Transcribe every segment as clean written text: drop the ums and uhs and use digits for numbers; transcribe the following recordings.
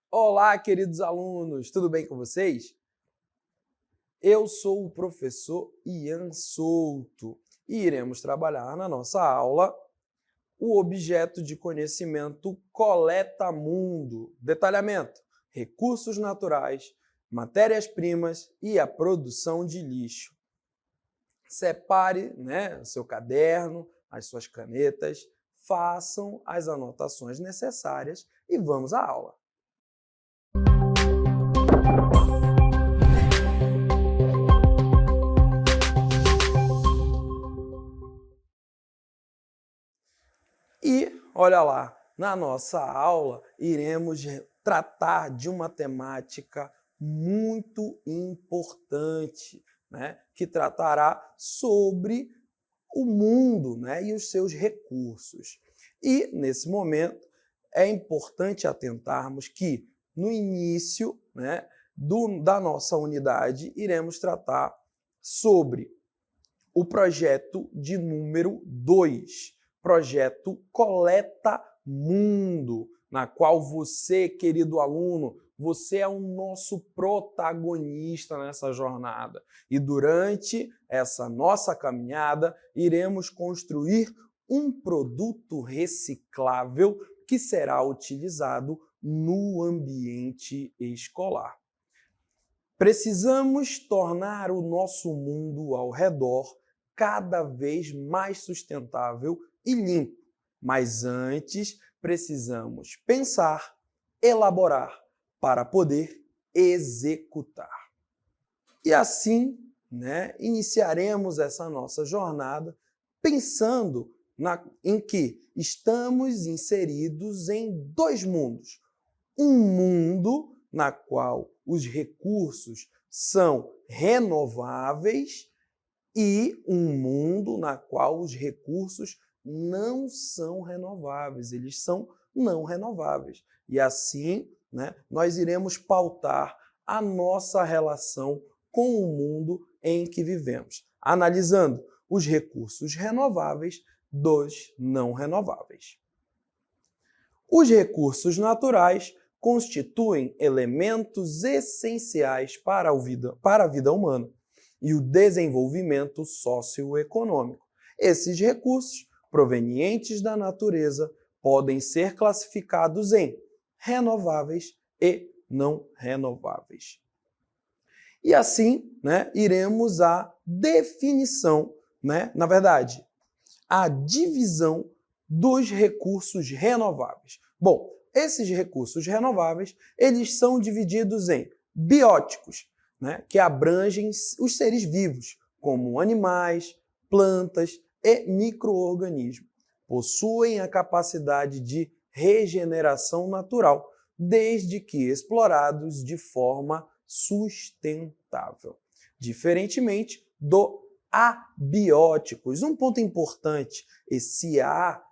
Olá, queridos alunos, tudo bem com vocês? Eu sou o professor Ian Souto e iremos trabalhar na nossa aula o objeto de conhecimento Coleta Mundo. Detalhamento: recursos naturais, matérias-primas e a produção de lixo. Separe, o seu caderno, as suas canetas, façam as anotações necessárias e vamos à aula. E, olha lá, na nossa aula iremos tratar de uma temática muito importante, que tratará sobre o mundo, e os seus recursos. E, nesse momento, é importante atentarmos que, no início da nossa unidade, iremos tratar sobre o projeto de número 2, projeto Coleta Mundo, na qual você, querido aluno, você é o nosso protagonista nessa jornada. E durante essa nossa caminhada, iremos construir um produto reciclável que será utilizado no ambiente escolar. Precisamos tornar o nosso mundo ao redor cada vez mais sustentável e limpo, mas antes precisamos pensar, elaborar, para poder executar. E assim, iniciaremos essa nossa jornada pensando em que estamos inseridos em dois mundos. Um mundo na qual os recursos são renováveis e um mundo na qual os recursos não são renováveis, eles são não renováveis. E assim, nós iremos pautar a nossa relação com o mundo em que vivemos, analisando os recursos renováveis dos não renováveis. Os recursos naturais constituem elementos essenciais para a vida humana e o desenvolvimento socioeconômico. Esses recursos, provenientes da natureza, podem ser classificados em renováveis e não renováveis. E assim, iremos à definição, na verdade, a divisão dos recursos renováveis. Bom, esses recursos renováveis, eles são divididos em bióticos, que abrangem os seres vivos, como animais, plantas e micro-organismos. Possuem a capacidade de regeneração natural, desde que explorados de forma sustentável. Diferentemente do abióticos. Um ponto importante, esse A,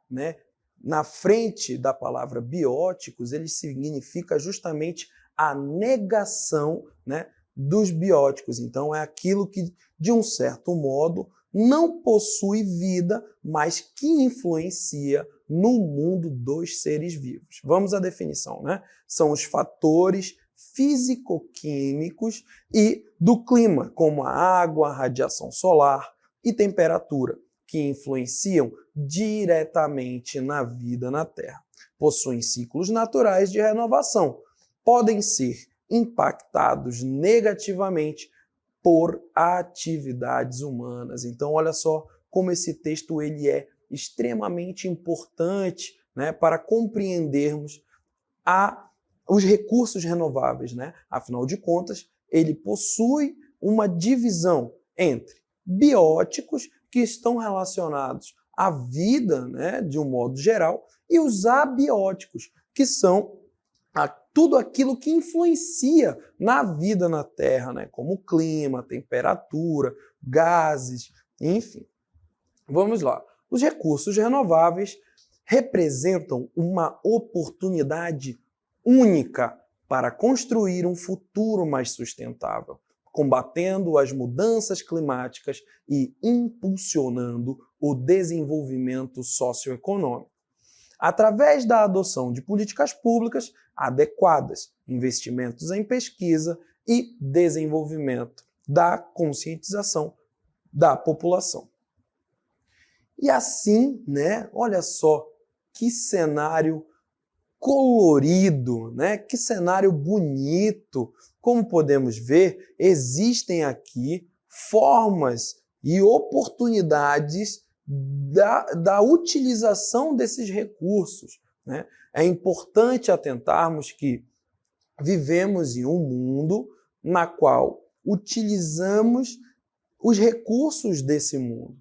na frente da palavra bióticos, ele significa justamente a negação, dos bióticos. Então, é aquilo que, de um certo modo, não possui vida, mas que influencia no mundo dos seres vivos. Vamos à definição, São os fatores físico-químicos e do clima, como a água, a radiação solar e temperatura, que influenciam diretamente na vida na Terra. Possuem ciclos naturais de renovação, podem ser impactados negativamente por atividades humanas. Então, olha só como esse texto ele é extremamente importante, para compreendermos os recursos renováveis. Afinal de contas, ele possui uma divisão entre bióticos, que estão relacionados à vida, de um modo geral, e os abióticos, que são tudo aquilo que influencia na vida na Terra, como clima, temperatura, gases, enfim. Vamos lá. Os recursos renováveis representam uma oportunidade única para construir um futuro mais sustentável, combatendo as mudanças climáticas e impulsionando o desenvolvimento socioeconômico, através da adoção de políticas públicas adequadas, investimentos em pesquisa e desenvolvimento da conscientização da população. E assim, olha só que cenário colorido, que cenário bonito. Como podemos ver, existem aqui formas e oportunidades da utilização desses recursos. É importante atentarmos que vivemos em um mundo na qual utilizamos os recursos desse mundo.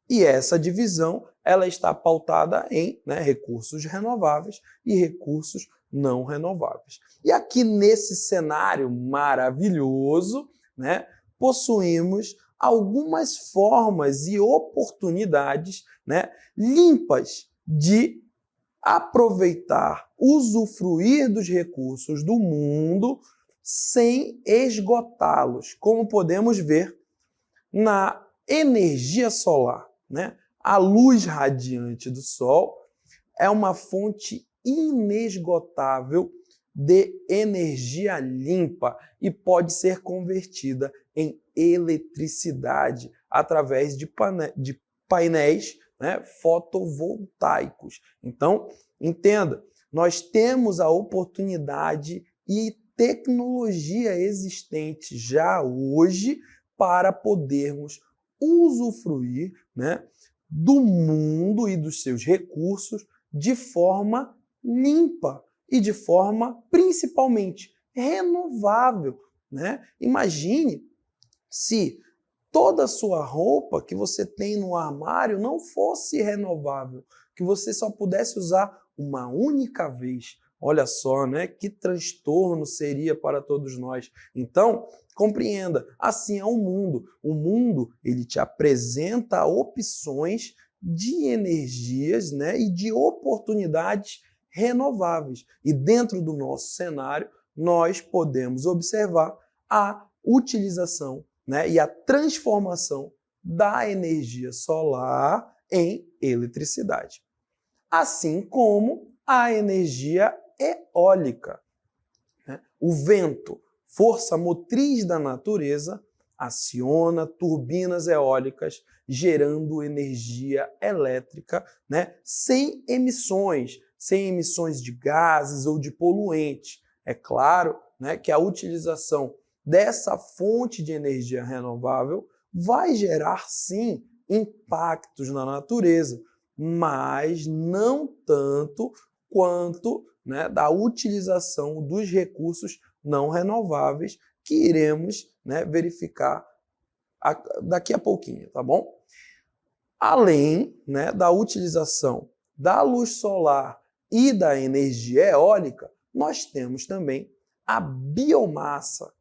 E essa divisão ela está pautada em recursos renováveis e recursos não renováveis. E aqui nesse cenário maravilhoso, possuímos algumas formas e oportunidades limpas de aproveitar, usufruir dos recursos do mundo sem esgotá-los, como podemos ver na energia solar. A luz radiante do Sol é uma fonte inesgotável de energia limpa e pode ser convertida em eletricidade através de painéis fotovoltaicos. Então, entenda, nós temos a oportunidade e tecnologia existente já hoje para podermos usufruir do mundo e dos seus recursos de forma limpa e de forma principalmente renovável. Imagine se toda a sua roupa que você tem no armário não fosse renovável, que você só pudesse usar uma única vez. Olha só, que transtorno seria para todos nós. Então, compreenda, assim é o mundo. O mundo, ele te apresenta opções de energias e de oportunidades renováveis. E dentro do nosso cenário, nós podemos observar a utilização e a transformação da energia solar em eletricidade. Assim como a energia eólica. O vento, força motriz da natureza, aciona turbinas eólicas, gerando energia elétrica sem emissões de gases ou de poluentes. É claro que a utilização dessa fonte de energia renovável vai gerar, sim, impactos na natureza, mas não tanto quanto da utilização dos recursos não renováveis que iremos verificar daqui a pouquinho, tá bom? Além da utilização da luz solar e da energia eólica, nós temos também a biomassa,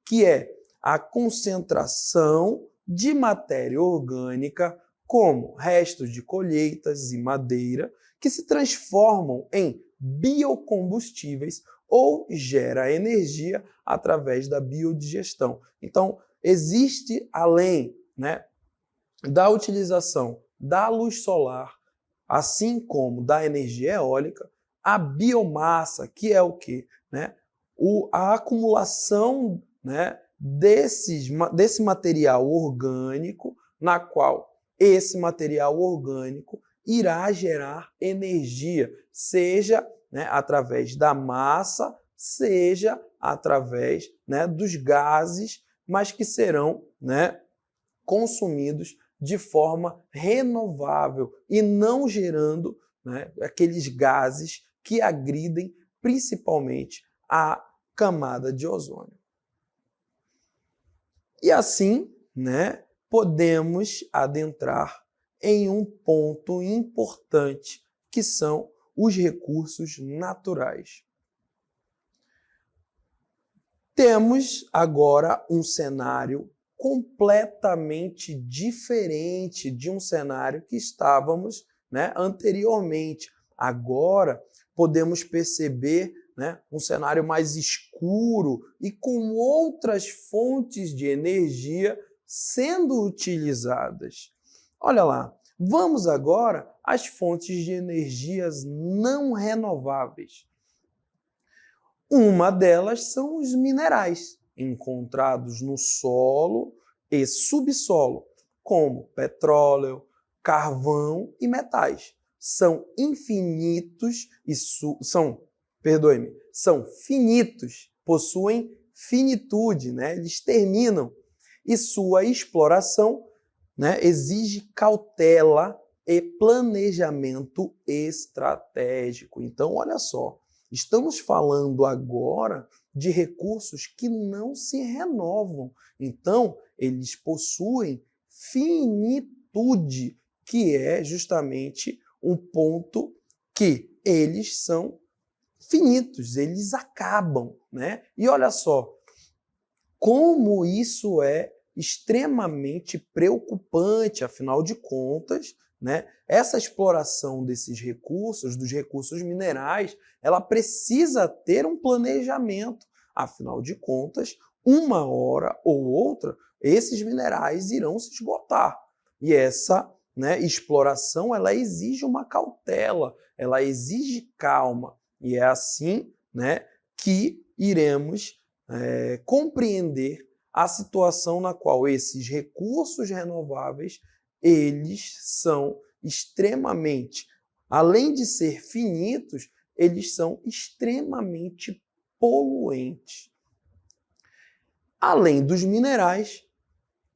que é a concentração de matéria orgânica, como restos de colheitas e madeira, que se transformam em biocombustíveis ou gera energia através da biodigestão. Então, existe, além da utilização da luz solar, assim como da energia eólica, a biomassa, que é o quê? A acumulação desse material orgânico, na qual esse material orgânico irá gerar energia, seja através da massa, seja através dos gases, mas que serão consumidos de forma renovável e não gerando aqueles gases que agridem principalmente a camada de ozônio. E assim, podemos adentrar em um ponto importante, que são os recursos naturais. Temos agora um cenário completamente diferente de um cenário que estávamos anteriormente. Agora podemos perceber né, um cenário mais escuro e com outras fontes de energia sendo utilizadas. Olha lá, vamos agora às fontes de energias não renováveis. Uma delas são os minerais, encontrados no solo e subsolo, como petróleo, carvão e metais. São infinitos e são finitos, possuem finitude, né? Eles terminam. E sua exploração, né, exige cautela e planejamento estratégico. Então, olha só, estamos falando agora de recursos que não se renovam. Então, eles possuem finitude, que é justamente um ponto que eles são finitos, eles acabam, né? E olha só, como isso é extremamente preocupante, afinal de contas, né? Essa exploração desses recursos, dos recursos minerais, ela precisa ter um planejamento. Afinal de contas, uma hora ou outra, esses minerais irão se esgotar. E essa, né, exploração, ela exige uma cautela, ela exige calma. E é assim, né, que iremos compreender a situação na qual esses recursos renováveis, eles são extremamente, além de ser finitos, eles são extremamente poluentes. Além dos minerais,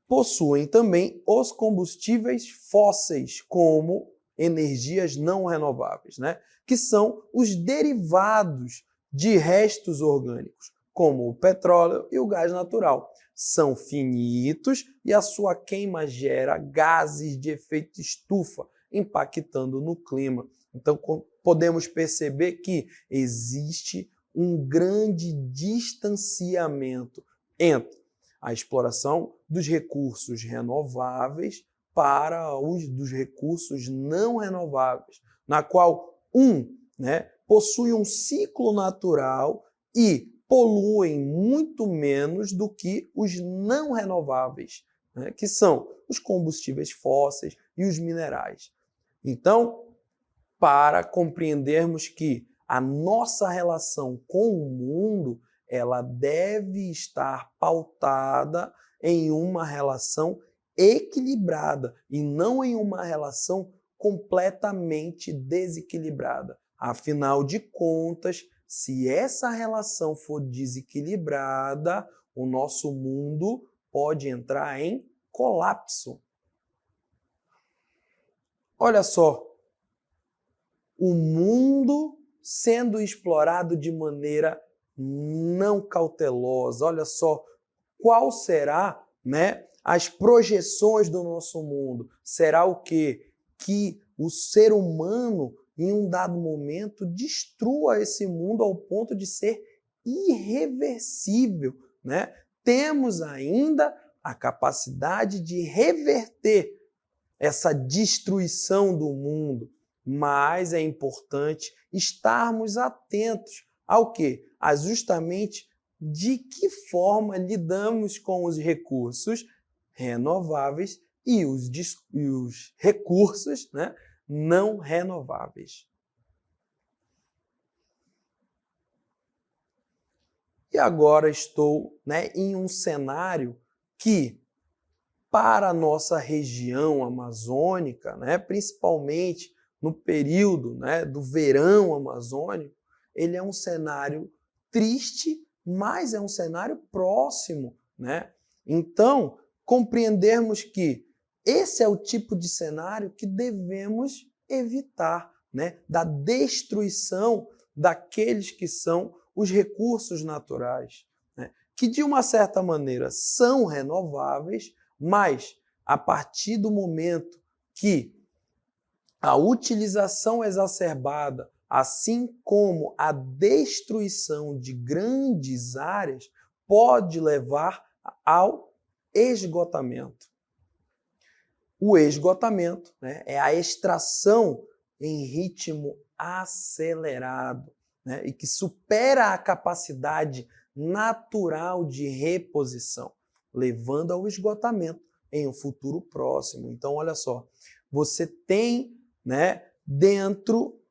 possuem também os combustíveis fósseis, como energias não renováveis, né? Que são os derivados de restos orgânicos, como o petróleo e o gás natural. São finitos e a sua queima gera gases de efeito estufa, impactando no clima. Então, podemos perceber que existe um grande distanciamento entre a exploração dos recursos renováveis para os dos recursos não renováveis, na qual né, possui um ciclo natural e poluem muito menos do que os não renováveis, né, que são os combustíveis fósseis e os minerais. Então, para compreendermos que a nossa relação com o mundo, ela deve estar pautada em uma relação equilibrada e não em uma relação completamente desequilibrada. Afinal de contas, se essa relação for desequilibrada, o nosso mundo pode entrar em colapso. Olha só, o mundo sendo explorado de maneira não cautelosa. Olha só, qual será, né, as projeções do nosso mundo? Será o quê? Que o ser humano, em um dado momento, destrua esse mundo ao ponto de ser irreversível, né? Temos ainda a capacidade de reverter essa destruição do mundo, mas é importante estarmos atentos ao quê? A justamente de que forma lidamos com os recursos renováveis e os recursos, né, não renováveis. E agora estou, né, em um cenário que, para a nossa região amazônica, né, principalmente no período, né, do verão amazônico, ele é um cenário triste, mas é um cenário próximo, né? Então, compreendermos que esse é o tipo de cenário que devemos evitar, né? Da destruição daqueles que são os recursos naturais, né? Que de uma certa maneira são renováveis, mas a partir do momento que a utilização exacerbada, assim como a destruição de grandes áreas, pode levar ao esgotamento. O esgotamento, né, é a extração em ritmo acelerado, né, e que supera a capacidade natural de reposição, levando ao esgotamento em um futuro próximo. Então, olha só, você tem, né, dentro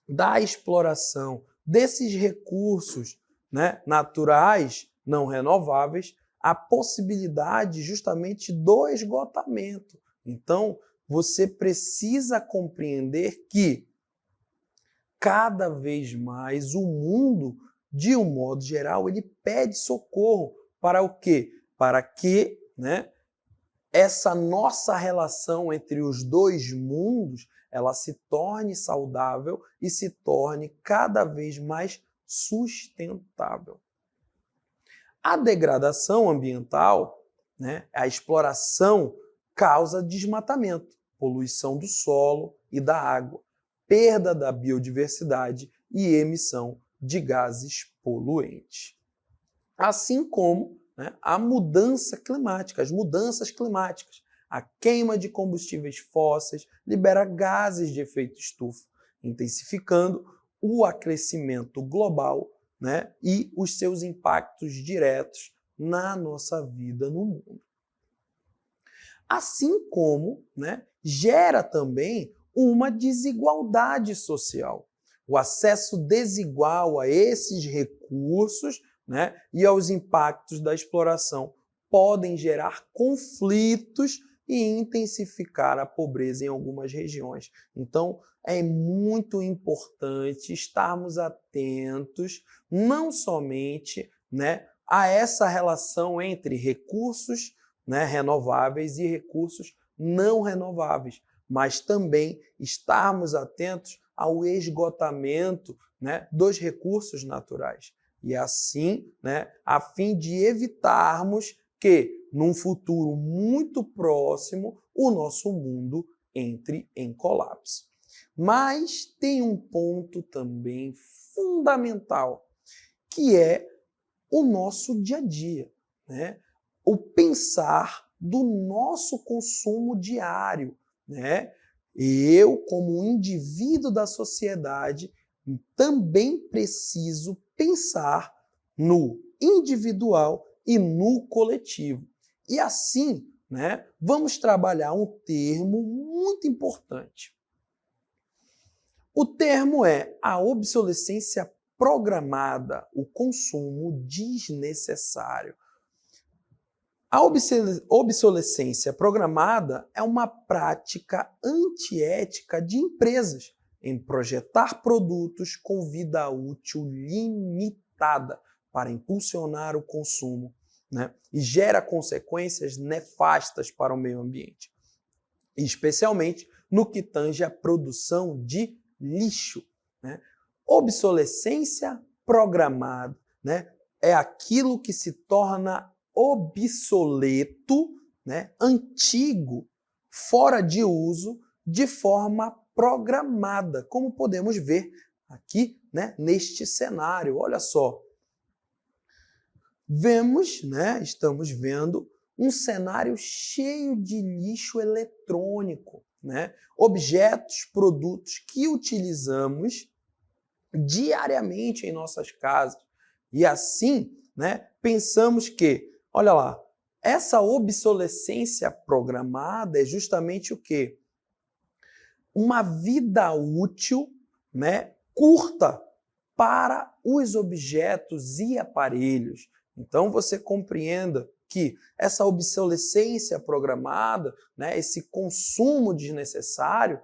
da exploração desses recursos, né, naturais não renováveis, a possibilidade justamente do esgotamento. Então, você precisa compreender que cada vez mais o mundo, de um modo geral, ele pede socorro para o quê? Para que, né, essa nossa relação entre os dois mundos ela se torne saudável e se torne cada vez mais sustentável. A degradação ambiental, né, a exploração, causa desmatamento, poluição do solo e da água, perda da biodiversidade e emissão de gases poluentes. Assim como, né, a mudança climática, as mudanças climáticas. A queima de combustíveis fósseis libera gases de efeito estufa, intensificando o aquecimento global, né, e os seus impactos diretos na nossa vida no mundo. Assim como, né, gera também uma desigualdade social. O acesso desigual a esses recursos, né, e aos impactos da exploração podem gerar conflitos e intensificar a pobreza em algumas regiões. Então, é muito importante estarmos atentos não somente, né, a essa relação entre recursos, né, renováveis e recursos não renováveis, mas também estarmos atentos ao esgotamento, né, dos recursos naturais. E assim, né, a fim de evitarmos que, num futuro muito próximo, o nosso mundo entre em colapso. Mas tem um ponto também fundamental, que é o nosso dia a dia, né? O pensar do nosso consumo diário, né? Eu, como um indivíduo da sociedade, também preciso pensar no individual e no coletivo. E assim, né, vamos trabalhar um termo muito importante. O termo é a obsolescência programada, o consumo desnecessário. A obsolescência programada é uma prática antiética de empresas em projetar produtos com vida útil limitada para impulsionar o consumo, né? E gera consequências nefastas para o meio ambiente, especialmente no que tange à produção de lixo, né? Obsolescência programada, né, é aquilo que se torna obsoleto, né, antigo, fora de uso, de forma programada, como podemos ver aqui, né, neste cenário. Olha só. Estamos vendo um cenário cheio de lixo eletrônico, né? Objetos, produtos que utilizamos diariamente em nossas casas. E assim, né, pensamos que, olha lá, essa obsolescência programada é justamente o quê? Uma vida útil, né, curta para os objetos e aparelhos. Então você compreenda que essa obsolescência programada, né, esse consumo desnecessário,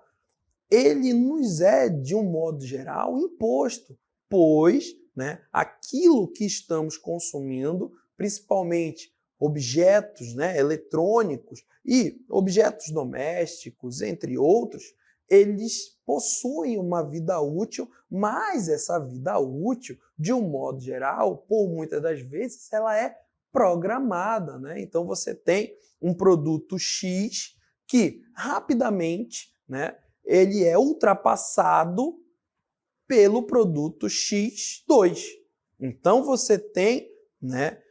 ele nos é, de um modo geral, imposto, pois, né, aquilo que estamos consumindo, principalmente objetos, né, eletrônicos e objetos domésticos, entre outros, eles possuem uma vida útil, mas essa vida útil, de um modo geral, por muitas das vezes, ela é programada, né? Então você tem um produto X que rapidamente, né, ele é ultrapassado pelo produto X2. Então você tem, né,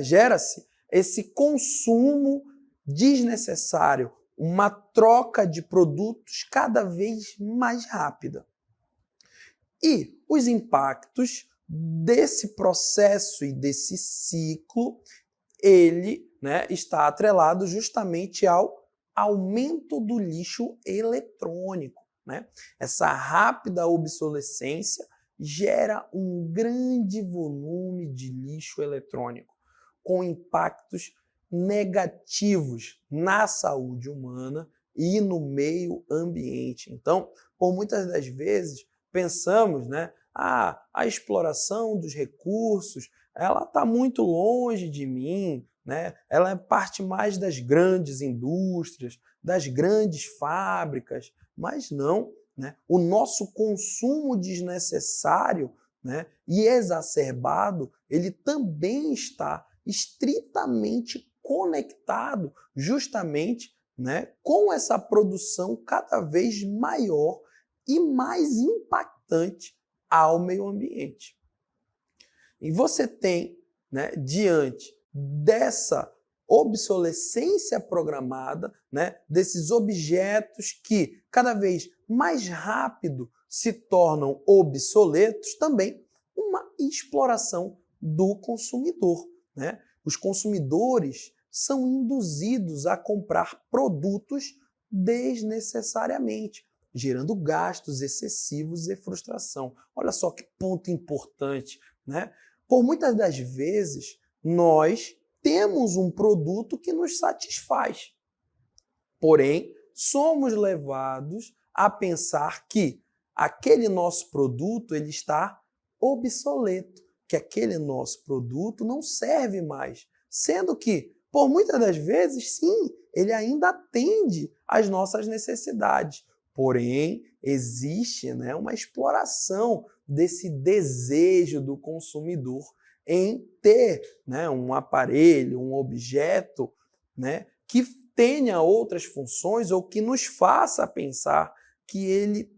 gera-se esse consumo desnecessário, uma troca de produtos cada vez mais rápida. E os impactos desse processo e desse ciclo, ele, né, está atrelado justamente ao aumento do lixo eletrônico, né? Essa rápida obsolescência gera um grande volume de lixo eletrônico, com impactos negativos na saúde humana e no meio ambiente. Então, por muitas das vezes, pensamos, né, a exploração dos recursos, ela está muito longe de mim, né? Ela é parte mais das grandes indústrias, das grandes fábricas, mas não, né? O nosso consumo desnecessário, né, e exacerbado, ele também está estritamente conectado justamente, né, com essa produção cada vez maior e mais impactante ao meio ambiente. E você tem, né, diante dessa obsolescência programada, né, desses objetos que cada vez mais rápido se tornam obsoletos, também uma exploração do consumidor, né? Os consumidores são induzidos a comprar produtos desnecessariamente, gerando gastos excessivos e frustração. Olha só que ponto importante, né? Por muitas das vezes, nós temos um produto que nos satisfaz. Porém, somos levados a pensar que aquele nosso produto ele está obsoleto, que aquele nosso produto não serve mais, sendo que, por muitas das vezes, sim, ele ainda atende às nossas necessidades. Porém, existe, né, uma exploração desse desejo do consumidor em ter, né, um aparelho, um objeto, né, que tenha outras funções ou que nos faça pensar que ele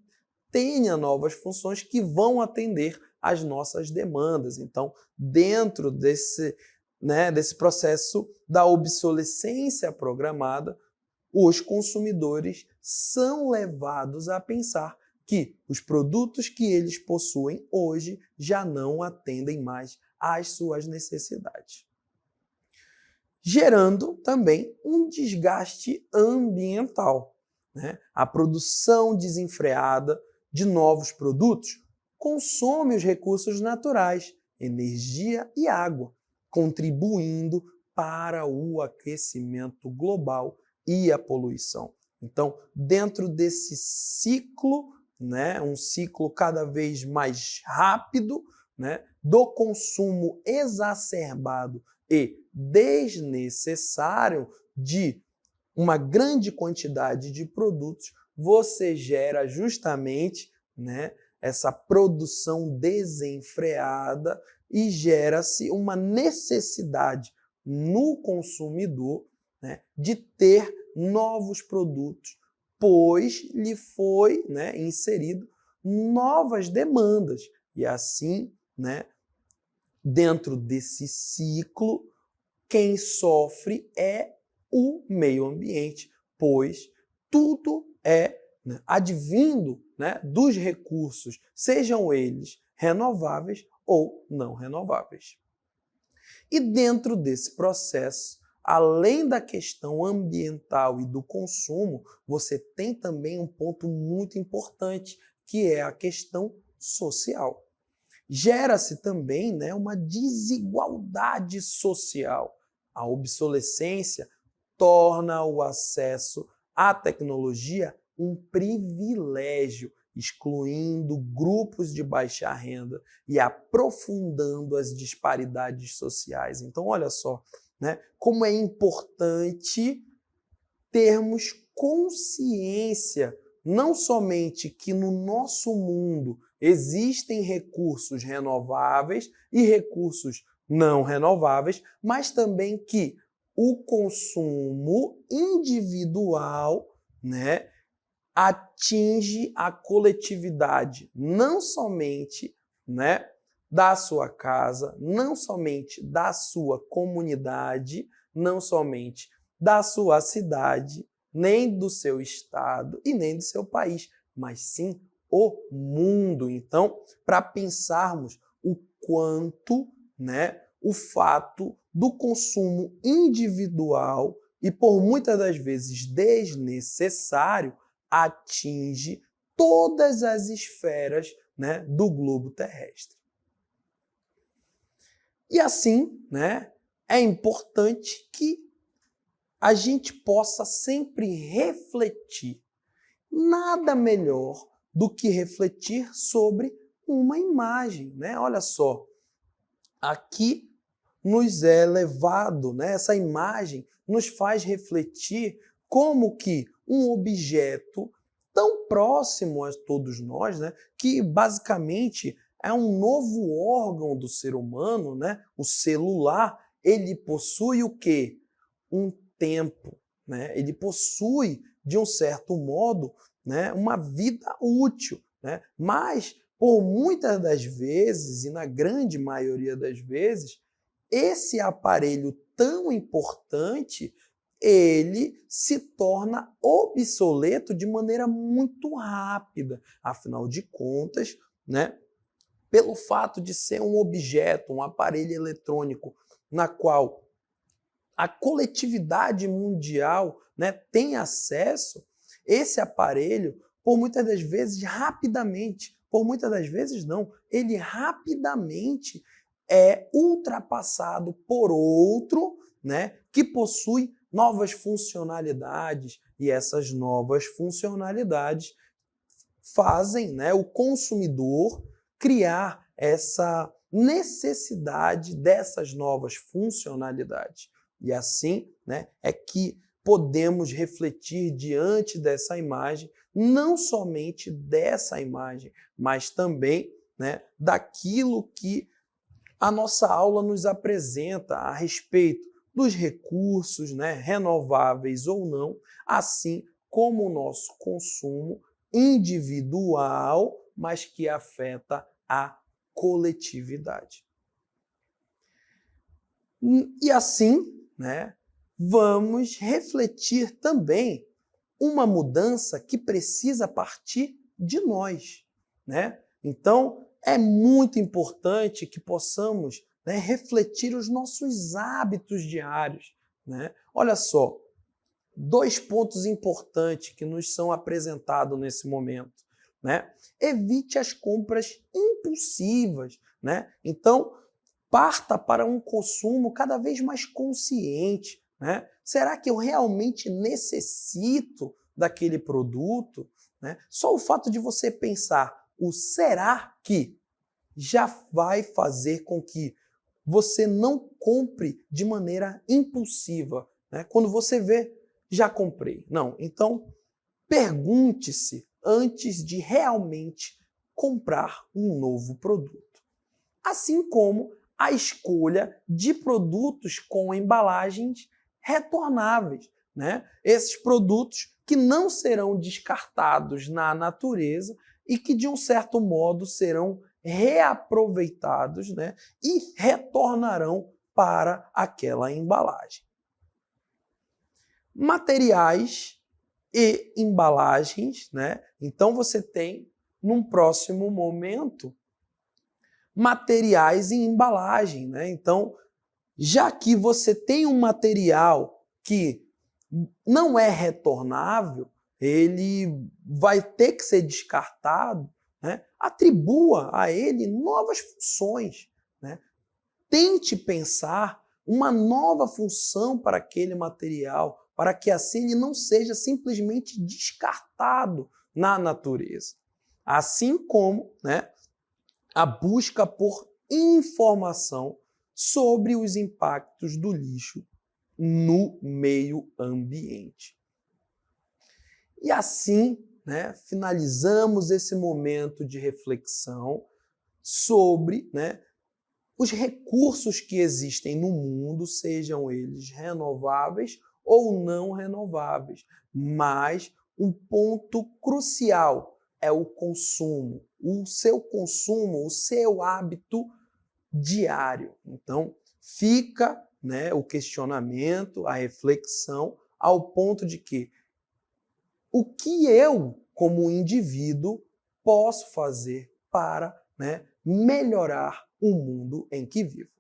tenha novas funções que vão atender às nossas demandas. Então, dentro desse processo da obsolescência programada, os consumidores são levados a pensar que os produtos que eles possuem hoje já não atendem mais às suas necessidades, gerando também um desgaste ambiental, né? A produção desenfreada de novos produtos consome os recursos naturais, energia e água, contribuindo para o aquecimento global e a poluição. Então, dentro desse ciclo, né, um ciclo cada vez mais rápido, né, do consumo exacerbado e desnecessário de uma grande quantidade de produtos, você gera justamente, né, essa produção desenfreada e gera-se uma necessidade no consumidor, né, de ter novos produtos, pois lhe foi, né, inserido novas demandas. E assim, né, dentro desse ciclo, quem sofre é o meio ambiente, pois tudo é, né, advindo, né, dos recursos, sejam eles renováveis ou não renováveis. E dentro desse processo, além da questão ambiental e do consumo, você tem também um ponto muito importante, que é a questão social. Gera-se também, né, uma desigualdade social. A obsolescência torna o acesso à tecnologia um privilégio, excluindo grupos de baixa renda e aprofundando as disparidades sociais. Então, olha só, né, como é importante termos consciência, não somente que no nosso mundo existem recursos renováveis e recursos não renováveis, mas também que o consumo individual, né, atinge a coletividade, não somente, né, da sua casa, não somente da sua comunidade, não somente da sua cidade, nem do seu estado e nem do seu país, mas sim o mundo. Então, para pensarmos o quanto, né, o fato do consumo individual e por muitas das vezes desnecessário atinge todas as esferas, né, do globo terrestre. E assim, né, é importante que a gente possa sempre refletir. Nada melhor do que refletir sobre uma imagem, né? Olha só, aqui nos é levado, né? Essa imagem nos faz refletir como que um objeto tão próximo a todos nós, né? Que basicamente é um novo órgão do ser humano, né? O celular, ele possui o quê? Um tempo, né? Ele possui, de um certo modo, né, uma vida útil, né? Mas, por muitas das vezes, e na grande maioria das vezes, esse aparelho tão importante, ele se torna obsoleto de maneira muito rápida. Afinal de contas, né, pelo fato de ser um objeto, um aparelho eletrônico, na qual a coletividade mundial, né, tem acesso, esse aparelho, por muitas das vezes, rapidamente, por muitas das vezes não, ele rapidamente é ultrapassado por outro, né, que possui novas funcionalidades, e essas novas funcionalidades fazem, né, o consumidor criar essa necessidade dessas novas funcionalidades. E assim, né, é que podemos refletir diante dessa imagem, não somente dessa imagem, mas também, né, daquilo que a nossa aula nos apresenta a respeito dos recursos, né, renováveis ou não, assim como o nosso consumo individual, mas que afeta a coletividade. E assim, né, vamos refletir também uma mudança que precisa partir de nós, né? Então, é muito importante que possamos, né, refletir os nossos hábitos diários, né? Olha só, 2 pontos importantes que nos são apresentados nesse momento, né? Evite as compras impulsivas, né? Então, parta para um consumo cada vez mais consciente, né? Será que eu realmente necessito daquele produto? Né? Só o fato de você pensar o será que já vai fazer com que você não compre de maneira impulsiva. Né? Quando você vê, já comprei. Não, então pergunte-se antes de realmente comprar um novo produto. Assim como a escolha de produtos com embalagens retornáveis, né? Esses produtos que não serão descartados na natureza e que, de um certo modo, serão reaproveitados, né? E retornarão para aquela embalagem. Materiais e embalagens, né? Então você tem, num próximo momento, materiais e embalagem, né? Então, já que você tem um material que não é retornável, ele vai ter que ser descartado, né? Atribua a ele novas funções, né? Tente pensar uma nova função para aquele material, para que assim ele não seja simplesmente descartado na natureza. Assim como, né, a busca por informação sobre os impactos do lixo no meio ambiente. E assim, né, finalizamos esse momento de reflexão sobre, né, os recursos que existem no mundo, sejam eles renováveis ou não renováveis. Mas um ponto crucial é o consumo, o seu hábito diário. Então, fica, né, o questionamento, a reflexão, ao ponto de que o que eu, como indivíduo, posso fazer para, melhorar o mundo em que vivo.